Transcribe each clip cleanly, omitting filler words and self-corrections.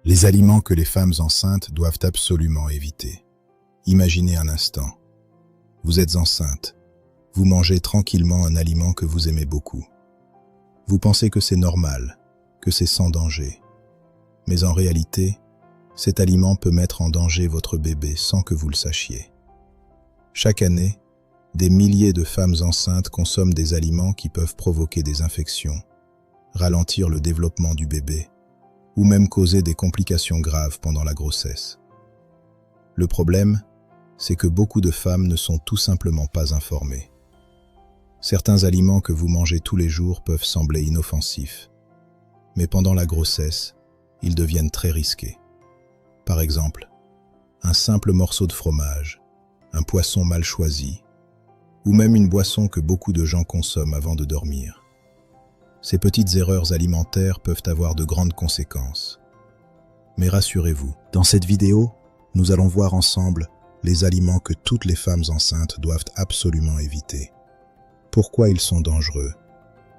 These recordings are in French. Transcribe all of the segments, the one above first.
Les aliments que les femmes enceintes doivent absolument éviter. Imaginez un instant. Vous êtes enceinte. Vous mangez tranquillement un aliment que vous aimez beaucoup. Vous pensez que c'est normal, que c'est sans danger. Mais en réalité, cet aliment peut mettre en danger votre bébé sans que vous le sachiez. Chaque année, des milliers de femmes enceintes consomment des aliments qui peuvent provoquer des infections, ralentir le développement du bébé, ou même causer des complications graves pendant la grossesse. Le problème, c'est que beaucoup de femmes ne sont tout simplement pas informées. Certains aliments que vous mangez tous les jours peuvent sembler inoffensifs, mais pendant la grossesse, ils deviennent très risqués. Par exemple, un simple morceau de fromage, un poisson mal choisi, ou même une boisson que beaucoup de gens consomment avant de dormir. Ces petites erreurs alimentaires peuvent avoir de grandes conséquences. Mais rassurez-vous, dans cette vidéo, nous allons voir ensemble les aliments que toutes les femmes enceintes doivent absolument éviter. Pourquoi ils sont dangereux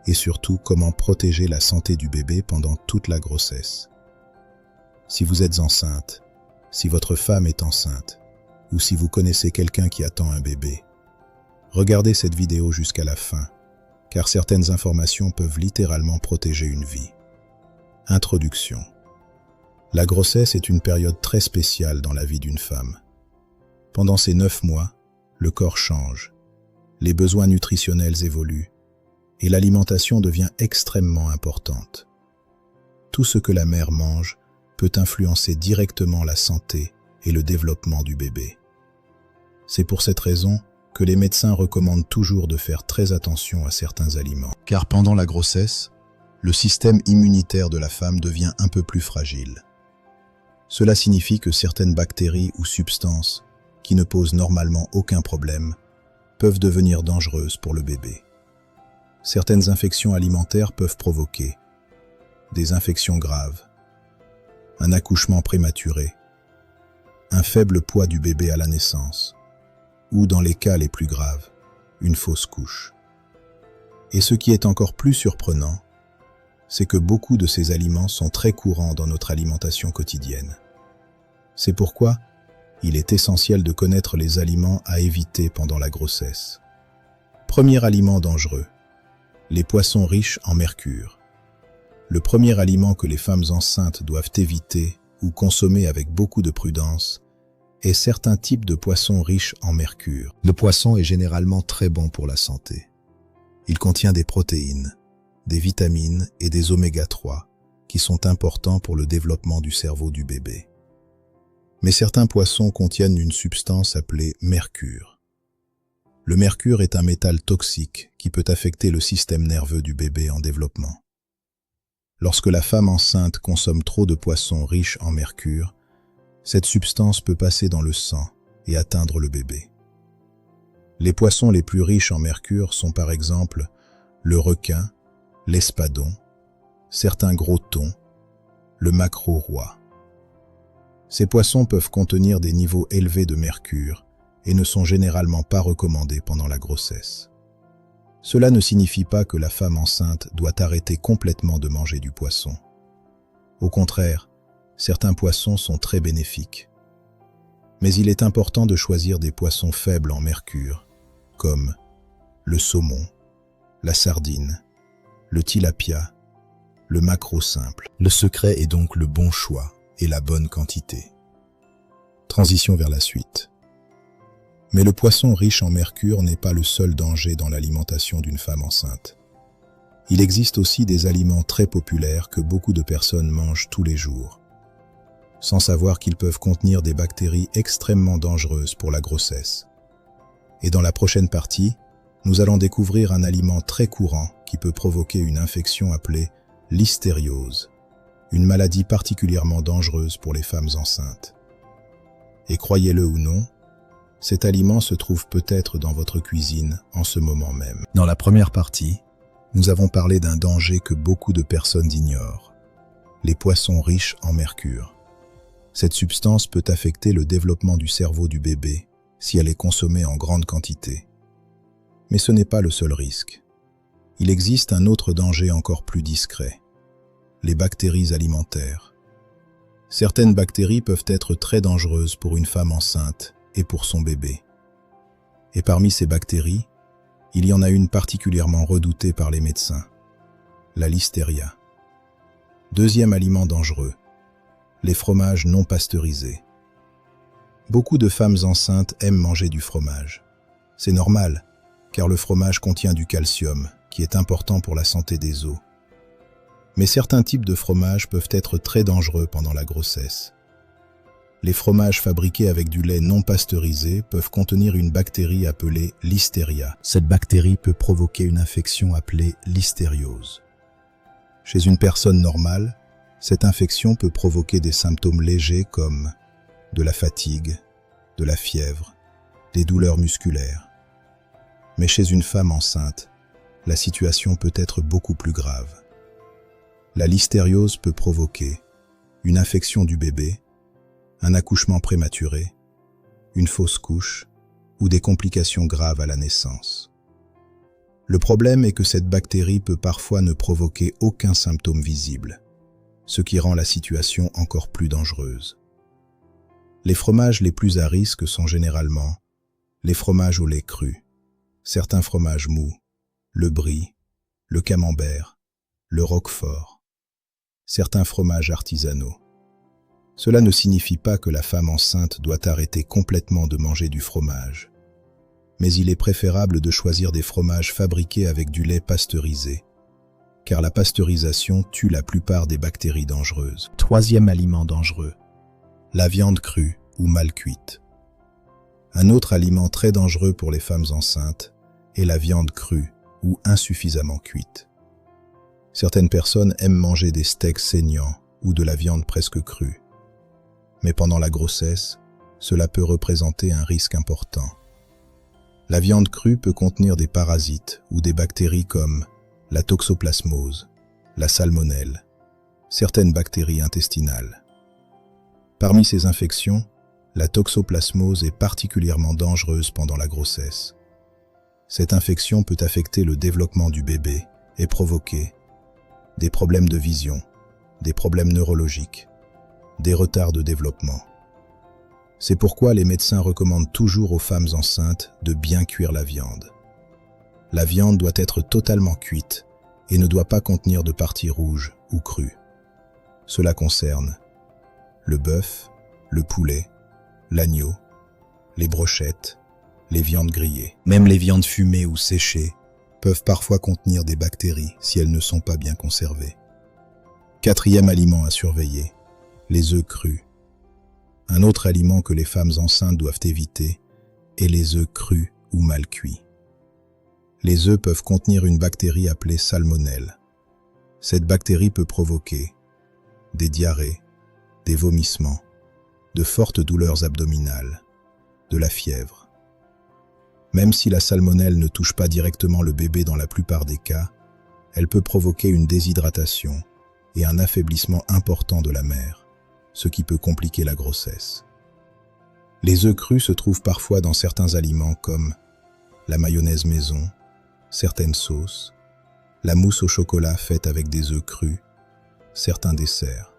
et surtout comment protéger la santé du bébé pendant toute la grossesse. Si vous êtes enceinte, si votre femme est enceinte ou si vous connaissez quelqu'un qui attend un bébé, regardez cette vidéo jusqu'à la fin, car certaines informations peuvent littéralement protéger une vie. Introduction. La grossesse est une période très spéciale dans la vie d'une femme. Pendant ces 9 mois, le corps change, les besoins nutritionnels évoluent et l'alimentation devient extrêmement importante. Tout ce que la mère mange peut influencer directement la santé et le développement du bébé. C'est pour cette raison que les médecins recommandent toujours de faire très attention à certains aliments. Car pendant la grossesse, le système immunitaire de la femme devient un peu plus fragile. Cela signifie que certaines bactéries ou substances qui ne posent normalement aucun problème peuvent devenir dangereuses pour le bébé. Certaines infections alimentaires peuvent provoquer des infections graves, un accouchement prématuré, un faible poids du bébé à la naissance, ou dans les cas les plus graves, une fausse couche. Et ce qui est encore plus surprenant, c'est que beaucoup de ces aliments sont très courants dans notre alimentation quotidienne. C'est pourquoi il est essentiel de connaître les aliments à éviter pendant la grossesse. Premier aliment dangereux, les poissons riches en mercure. Le premier aliment que les femmes enceintes doivent éviter ou consommer avec beaucoup de prudence est certains types de poissons riches en mercure. Le poisson est généralement très bon pour la santé. Il contient des protéines, des vitamines et des oméga 3 qui sont importants pour le développement du cerveau du bébé. Mais certains poissons contiennent une substance appelée mercure. Le mercure est un métal toxique qui peut affecter le système nerveux du bébé en développement. Lorsque la femme enceinte consomme trop de poissons riches en mercure, cette substance peut passer dans le sang et atteindre le bébé. Les poissons les plus riches en mercure sont par exemple le requin, l'espadon, certains gros thons, le maquereau roi. Ces poissons peuvent contenir des niveaux élevés de mercure et ne sont généralement pas recommandés pendant la grossesse. Cela ne signifie pas que la femme enceinte doit arrêter complètement de manger du poisson. Au contraire, certains poissons sont très bénéfiques. Mais il est important de choisir des poissons faibles en mercure, comme le saumon, la sardine, le tilapia, le maquereau simple. Le secret est donc le bon choix et la bonne quantité. Transition vers la suite. Mais le poisson riche en mercure n'est pas le seul danger dans l'alimentation d'une femme enceinte. Il existe aussi des aliments très populaires que beaucoup de personnes mangent tous les jours, sans savoir qu'ils peuvent contenir des bactéries extrêmement dangereuses pour la grossesse. Et dans la prochaine partie, nous allons découvrir un aliment très courant qui peut provoquer une infection appelée l'histériose, une maladie particulièrement dangereuse pour les femmes enceintes. Et croyez-le ou non, cet aliment se trouve peut-être dans votre cuisine en ce moment même. Dans la première partie, nous avons parlé d'un danger que beaucoup de personnes ignorent, les poissons riches en mercure. Cette substance peut affecter le développement du cerveau du bébé si elle est consommée en grande quantité. Mais ce n'est pas le seul risque. Il existe un autre danger encore plus discret, les bactéries alimentaires. Certaines bactéries peuvent être très dangereuses pour une femme enceinte et pour son bébé. Et parmi ces bactéries, il y en a une particulièrement redoutée par les médecins, la listeria. Deuxième aliment dangereux, les fromages non pasteurisés. Beaucoup de femmes enceintes aiment manger du fromage. C'est normal, car le fromage contient du calcium, qui est important pour la santé des os. Mais certains types de fromages peuvent être très dangereux pendant la grossesse. Les fromages fabriqués avec du lait non pasteurisé peuvent contenir une bactérie appelée listeria. Cette bactérie peut provoquer une infection appelée listériose. Chez une personne normale, cette infection peut provoquer des symptômes légers comme de la fatigue, de la fièvre, des douleurs musculaires. Mais chez une femme enceinte, la situation peut être beaucoup plus grave. La listériose peut provoquer une infection du bébé, un accouchement prématuré, une fausse couche ou des complications graves à la naissance. Le problème est que cette bactérie peut parfois ne provoquer aucun symptôme visible, ce qui rend la situation encore plus dangereuse. Les fromages les plus à risque sont généralement les fromages au lait cru, certains fromages mous, le brie, le camembert, le roquefort, certains fromages artisanaux. Cela ne signifie pas que la femme enceinte doit arrêter complètement de manger du fromage, mais il est préférable de choisir des fromages fabriqués avec du lait pasteurisé, car la pasteurisation tue la plupart des bactéries dangereuses. Troisième aliment dangereux, la viande crue ou mal cuite. Un autre aliment très dangereux pour les femmes enceintes est la viande crue ou insuffisamment cuite. Certaines personnes aiment manger des steaks saignants ou de la viande presque crue. Mais pendant la grossesse, cela peut représenter un risque important. La viande crue peut contenir des parasites ou des bactéries comme la toxoplasmose, la salmonelle, certaines bactéries intestinales. Parmi ces infections, la toxoplasmose est particulièrement dangereuse pendant la grossesse. Cette infection peut affecter le développement du bébé et provoquer des problèmes de vision, des problèmes neurologiques, des retards de développement. C'est pourquoi les médecins recommandent toujours aux femmes enceintes de bien cuire la viande. La viande doit être totalement cuite et ne doit pas contenir de parties rouges ou crues. Cela concerne le bœuf, le poulet, l'agneau, les brochettes, les viandes grillées. Même les viandes fumées ou séchées peuvent parfois contenir des bactéries si elles ne sont pas bien conservées. Quatrième aliment à surveiller, les œufs crus. Un autre aliment que les femmes enceintes doivent éviter est les œufs crus ou mal cuits. Les œufs peuvent contenir une bactérie appelée salmonelle. Cette bactérie peut provoquer des diarrhées, des vomissements, de fortes douleurs abdominales, de la fièvre. Même si la salmonelle ne touche pas directement le bébé dans la plupart des cas, elle peut provoquer une déshydratation et un affaiblissement important de la mère, ce qui peut compliquer la grossesse. Les œufs crus se trouvent parfois dans certains aliments comme la mayonnaise maison, certaines sauces, la mousse au chocolat faite avec des œufs crus, certains desserts.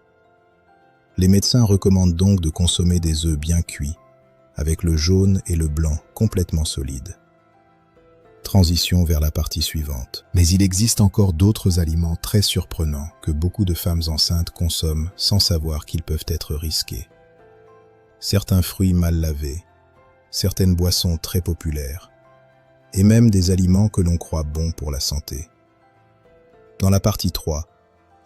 Les médecins recommandent donc de consommer des œufs bien cuits, avec le jaune et le blanc complètement solides. Transition vers la partie suivante. Mais il existe encore d'autres aliments très surprenants que beaucoup de femmes enceintes consomment sans savoir qu'ils peuvent être risqués. Certains fruits mal lavés, certaines boissons très populaires, et même des aliments que l'on croit bons pour la santé. Dans la partie 3,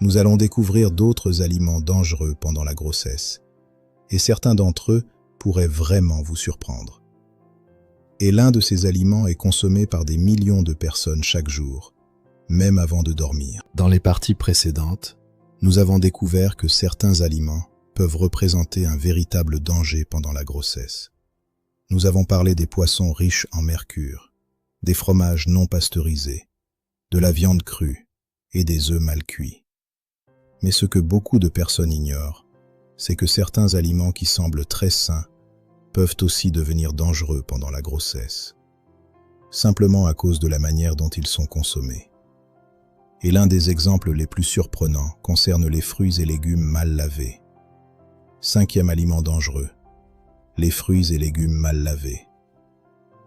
nous allons découvrir d'autres aliments dangereux pendant la grossesse, et certains d'entre eux pourraient vraiment vous surprendre. Et l'un de ces aliments est consommé par des millions de personnes chaque jour, même avant de dormir. Dans les parties précédentes, nous avons découvert que certains aliments peuvent représenter un véritable danger pendant la grossesse. Nous avons parlé des poissons riches en mercure, des fromages non pasteurisés, de la viande crue et des œufs mal cuits. Mais ce que beaucoup de personnes ignorent, c'est que certains aliments qui semblent très sains peuvent aussi devenir dangereux pendant la grossesse, simplement à cause de la manière dont ils sont consommés. Et l'un des exemples les plus surprenants concerne les fruits et légumes mal lavés. 5e aliment dangereux. Les fruits et légumes mal lavés.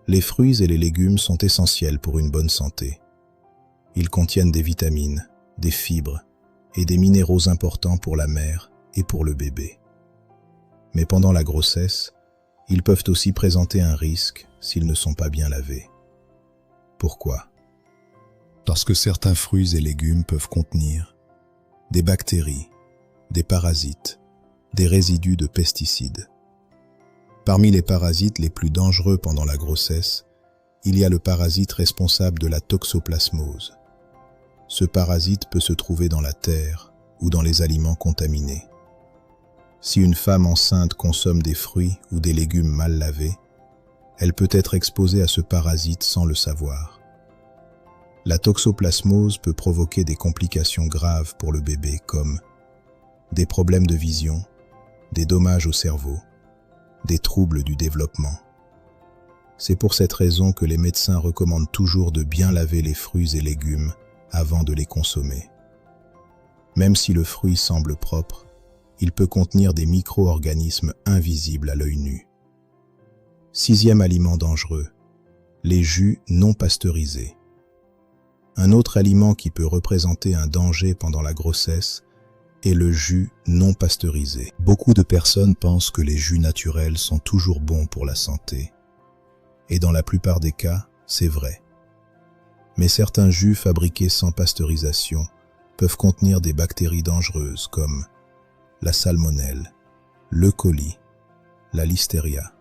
Les fruits et les légumes sont essentiels pour une bonne santé. Ils contiennent des vitamines, des fibres et des minéraux importants pour la mère et pour le bébé. Mais pendant la grossesse, ils peuvent aussi présenter un risque s'ils ne sont pas bien lavés. Pourquoi? Parce que certains fruits et légumes peuvent contenir des bactéries, des parasites, des résidus de pesticides. Parmi les parasites les plus dangereux pendant la grossesse, il y a le parasite responsable de la toxoplasmose. Ce parasite peut se trouver dans la terre ou dans les aliments contaminés. Si une femme enceinte consomme des fruits ou des légumes mal lavés, elle peut être exposée à ce parasite sans le savoir. La toxoplasmose peut provoquer des complications graves pour le bébé comme des problèmes de vision, des dommages au cerveau, des troubles du développement. C'est pour cette raison que les médecins recommandent toujours de bien laver les fruits et légumes avant de les consommer. Même si le fruit semble propre, il peut contenir des micro-organismes invisibles à l'œil nu. 6e aliment dangereux, les jus non pasteurisés. Un autre aliment qui peut représenter un danger pendant la grossesse est le jus non pasteurisé. Beaucoup de personnes pensent que les jus naturels sont toujours bons pour la santé. Et dans la plupart des cas, c'est vrai. Mais certains jus fabriqués sans pasteurisation peuvent contenir des bactéries dangereuses comme la salmonelle, le coli, la listeria.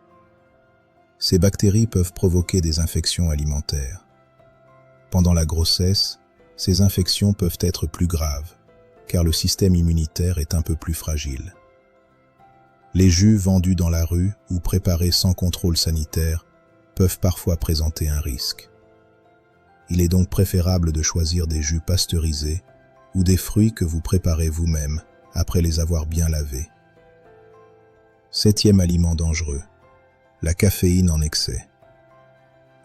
Ces bactéries peuvent provoquer des infections alimentaires. Pendant la grossesse, ces infections peuvent être plus graves, car le système immunitaire est un peu plus fragile. Les jus vendus dans la rue ou préparés sans contrôle sanitaire peuvent parfois présenter un risque. Il est donc préférable de choisir des jus pasteurisés ou des fruits que vous préparez vous-même après les avoir bien lavés. 7e aliment dangereux, la caféine en excès.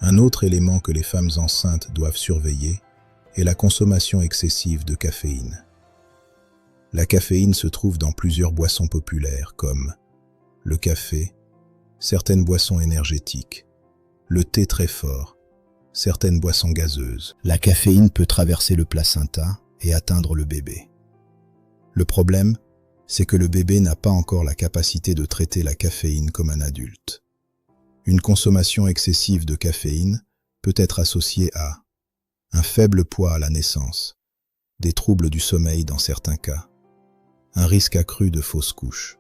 Un autre élément que les femmes enceintes doivent surveiller est la consommation excessive de caféine. La caféine se trouve dans plusieurs boissons populaires comme le café, certaines boissons énergétiques, le thé très fort, certaines boissons gazeuses. La caféine peut traverser le placenta et atteindre le bébé. Le problème, c'est que le bébé n'a pas encore la capacité de traiter la caféine comme un adulte. Une consommation excessive de caféine peut être associée à un faible poids à la naissance, des troubles du sommeil dans certains cas, un risque accru de fausses couches.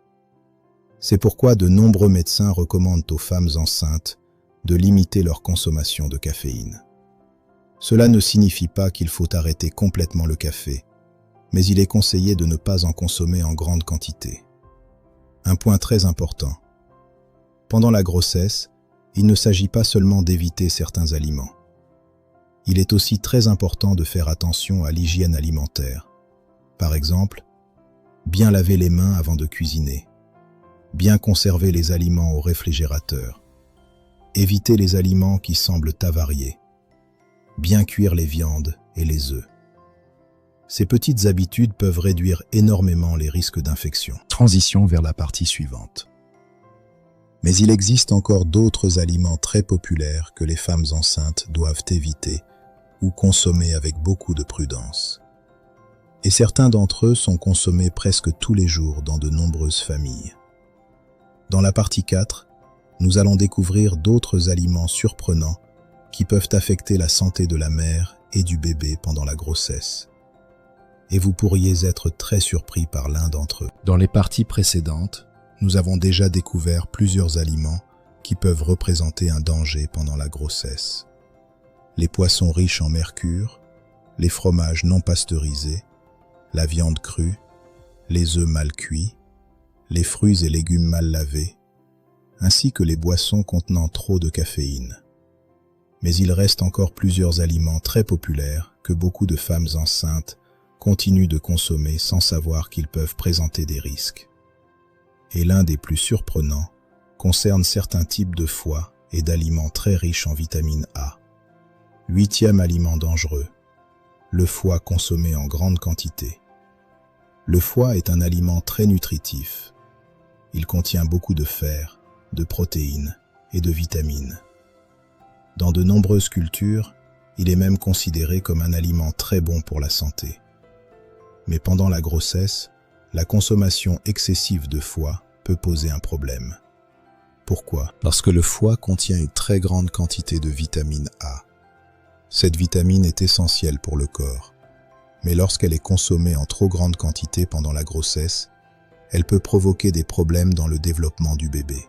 C'est pourquoi de nombreux médecins recommandent aux femmes enceintes de limiter leur consommation de caféine. Cela ne signifie pas qu'il faut arrêter complètement le café, mais il est conseillé de ne pas en consommer en grande quantité. Un point très important. Pendant la grossesse, il ne s'agit pas seulement d'éviter certains aliments. Il est aussi très important de faire attention à l'hygiène alimentaire. Par exemple, bien laver les mains avant de cuisiner, bien conserver les aliments au réfrigérateur, éviter les aliments qui semblent avariés, bien cuire les viandes et les œufs. Ces petites habitudes peuvent réduire énormément les risques d'infection. Transition vers la partie suivante. Mais il existe encore d'autres aliments très populaires que les femmes enceintes doivent éviter ou consommer avec beaucoup de prudence. Et certains d'entre eux sont consommés presque tous les jours dans de nombreuses familles. Dans la partie 4, nous allons découvrir d'autres aliments surprenants qui peuvent affecter la santé de la mère et du bébé pendant la grossesse. Et vous pourriez être très surpris par l'un d'entre eux. Dans les parties précédentes, nous avons déjà découvert plusieurs aliments qui peuvent représenter un danger pendant la grossesse. Les poissons riches en mercure, les fromages non pasteurisés, la viande crue, les œufs mal cuits, les fruits et légumes mal lavés, ainsi que les boissons contenant trop de caféine. Mais il reste encore plusieurs aliments très populaires que beaucoup de femmes enceintes continuent de consommer sans savoir qu'ils peuvent présenter des risques. Et l'un des plus surprenants concerne certains types de foie et d'aliments très riches en vitamine A. 8e aliment dangereux, le foie consommé en grande quantité. Le foie est un aliment très nutritif. Il contient beaucoup de fer, de protéines et de vitamines. Dans de nombreuses cultures, il est même considéré comme un aliment très bon pour la santé. Mais pendant la grossesse, la consommation excessive de foie peut poser un problème. Pourquoi? Parce que le foie contient une très grande quantité de vitamine A. Cette vitamine est essentielle pour le corps, mais lorsqu'elle est consommée en trop grande quantité pendant la grossesse, elle peut provoquer des problèmes dans le développement du bébé.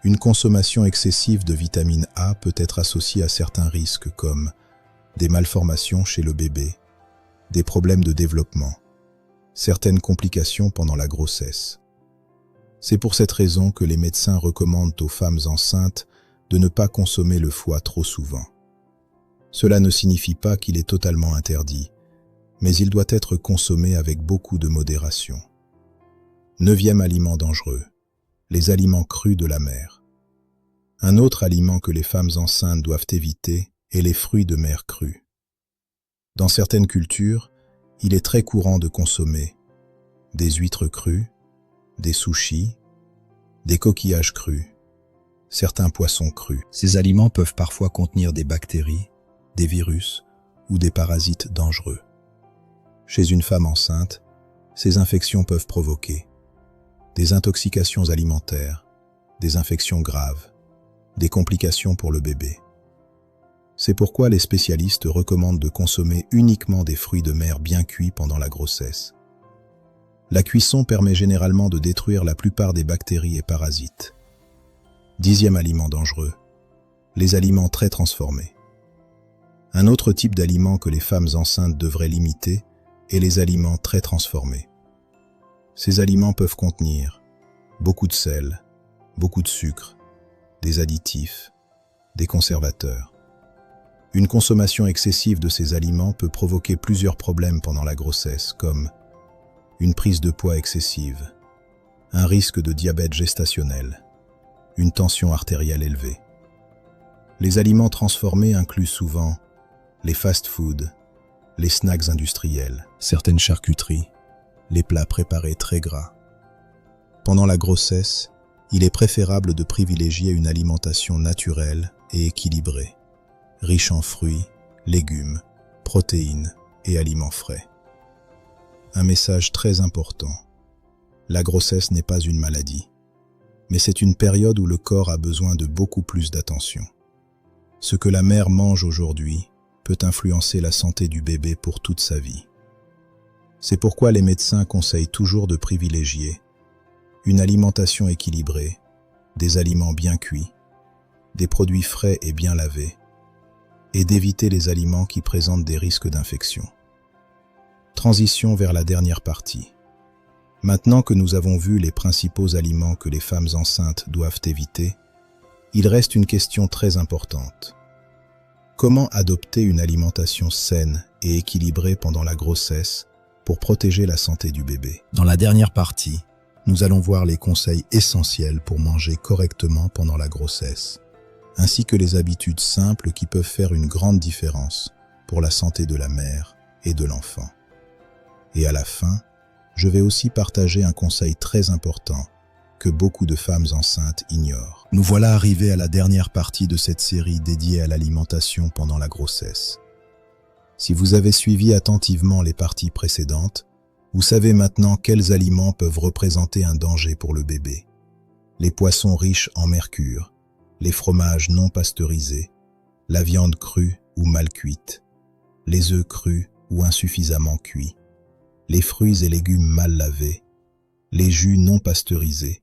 Une consommation excessive de vitamine A peut être associée à certains risques comme des malformations chez le bébé, des problèmes de développement, certaines complications pendant la grossesse. C'est pour cette raison que les médecins recommandent aux femmes enceintes de ne pas consommer le foie trop souvent. Cela ne signifie pas qu'il est totalement interdit, mais il doit être consommé avec beaucoup de modération. 9e aliment dangereux, les aliments crus de la mer. Un autre aliment que les femmes enceintes doivent éviter est les fruits de mer crus. Dans certaines cultures, il est très courant de consommer des huîtres crues, des sushis, des coquillages crus, certains poissons crus. Ces aliments peuvent parfois contenir des bactéries, des virus ou des parasites dangereux. Chez une femme enceinte, ces infections peuvent provoquer des intoxications alimentaires, des infections graves, des complications pour le bébé. C'est pourquoi les spécialistes recommandent de consommer uniquement des fruits de mer bien cuits pendant la grossesse. La cuisson permet généralement de détruire la plupart des bactéries et parasites. 10e aliment dangereux, les aliments très transformés. Un autre type d'aliment que les femmes enceintes devraient limiter est les aliments très transformés. Ces aliments peuvent contenir beaucoup de sel, beaucoup de sucre, des additifs, des conservateurs. Une consommation excessive de ces aliments peut provoquer plusieurs problèmes pendant la grossesse, comme une prise de poids excessive, un risque de diabète gestationnel, une tension artérielle élevée. Les aliments transformés incluent souvent les fast-foods, les snacks industriels, certaines charcuteries, les plats préparés très gras. Pendant la grossesse, il est préférable de privilégier une alimentation naturelle et équilibrée, riche en fruits, légumes, protéines et aliments frais. Un message très important. La grossesse n'est pas une maladie, mais c'est une période où le corps a besoin de beaucoup plus d'attention. Ce que la mère mange aujourd'hui peut influencer la santé du bébé pour toute sa vie. C'est pourquoi les médecins conseillent toujours de privilégier une alimentation équilibrée, des aliments bien cuits, des produits frais et bien lavés, et d'éviter les aliments qui présentent des risques d'infection. Transition vers la dernière partie. Maintenant que nous avons vu les principaux aliments que les femmes enceintes doivent éviter, il reste une question très importante. Comment adopter une alimentation saine et équilibrée pendant la grossesse pour protéger la santé du bébé? Dans la dernière partie, nous allons voir les conseils essentiels pour manger correctement pendant la grossesse, ainsi que les habitudes simples qui peuvent faire une grande différence pour la santé de la mère et de l'enfant. Et à la fin, je vais aussi partager un conseil très important que beaucoup de femmes enceintes ignorent. Nous voilà arrivés à la dernière partie de cette série dédiée à l'alimentation pendant la grossesse. Si vous avez suivi attentivement les parties précédentes, vous savez maintenant quels aliments peuvent représenter un danger pour le bébé. Les poissons riches en mercure, les fromages non pasteurisés, la viande crue ou mal cuite, les œufs crus ou insuffisamment cuits, les fruits et légumes mal lavés, les jus non pasteurisés,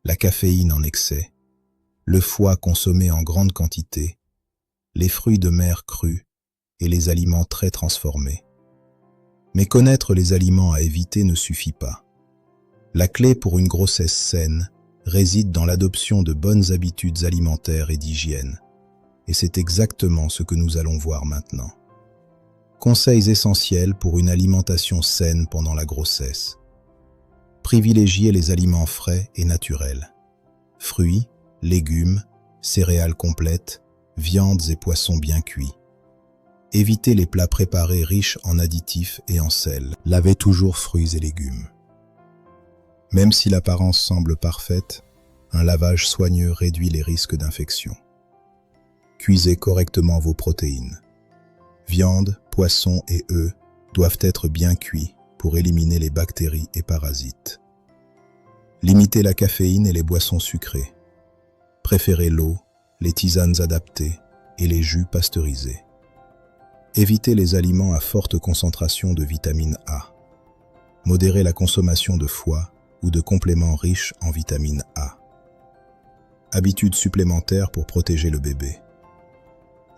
la caféine en excès, le foie consommé en grande quantité, les fruits de mer crus et les aliments très transformés. Mais connaître les aliments à éviter ne suffit pas. La clé pour une grossesse saine réside dans l'adoption de bonnes habitudes alimentaires et d'hygiène. Et c'est exactement ce que nous allons voir maintenant. Conseils essentiels pour une alimentation saine pendant la grossesse. Privilégiez les aliments frais et naturels. Fruits, légumes, céréales complètes, viandes et poissons bien cuits. Évitez les plats préparés riches en additifs et en sel. Lavez toujours fruits et légumes. Même si l'apparence semble parfaite, un lavage soigneux réduit les risques d'infection. Cuisez correctement vos protéines. Viande, poisson et œufs doivent être bien cuits pour éliminer les bactéries et parasites. Limitez la caféine et les boissons sucrées. Préférez l'eau, les tisanes adaptées et les jus pasteurisés. Évitez les aliments à forte concentration de vitamine A. Modérez la consommation de foie ou de compléments riches en vitamine A. Habitudes supplémentaires pour protéger le bébé.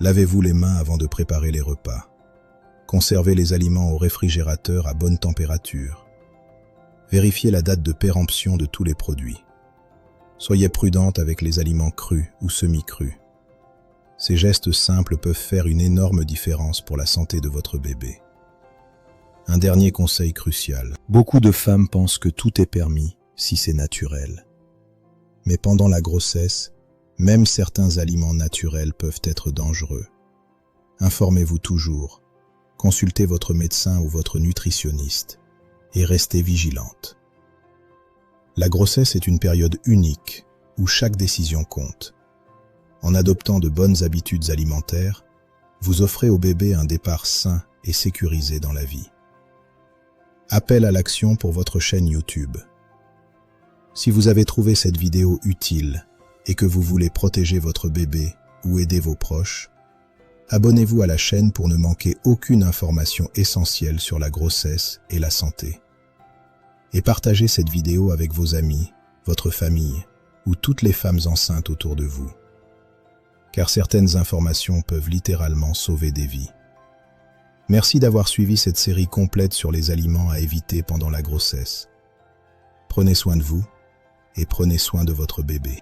Lavez-vous les mains avant de préparer les repas. Conservez les aliments au réfrigérateur à bonne température. Vérifiez la date de péremption de tous les produits. Soyez prudente avec les aliments crus ou semi-crus. Ces gestes simples peuvent faire une énorme différence pour la santé de votre bébé. Un dernier conseil crucial. Beaucoup de femmes pensent que tout est permis si c'est naturel. Mais pendant la grossesse, même certains aliments naturels peuvent être dangereux. Informez-vous toujours, consultez votre médecin ou votre nutritionniste et restez vigilante. La grossesse est une période unique où chaque décision compte. En adoptant de bonnes habitudes alimentaires, vous offrez au bébé un départ sain et sécurisé dans la vie. Appel à l'action pour votre chaîne YouTube. Si vous avez trouvé cette vidéo utile et que vous voulez protéger votre bébé ou aider vos proches, abonnez-vous à la chaîne pour ne manquer aucune information essentielle sur la grossesse et la santé. Et partagez cette vidéo avec vos amis, votre famille ou toutes les femmes enceintes autour de vous. Car certaines informations peuvent littéralement sauver des vies. Merci d'avoir suivi cette série complète sur les aliments à éviter pendant la grossesse. Prenez soin de vous et prenez soin de votre bébé.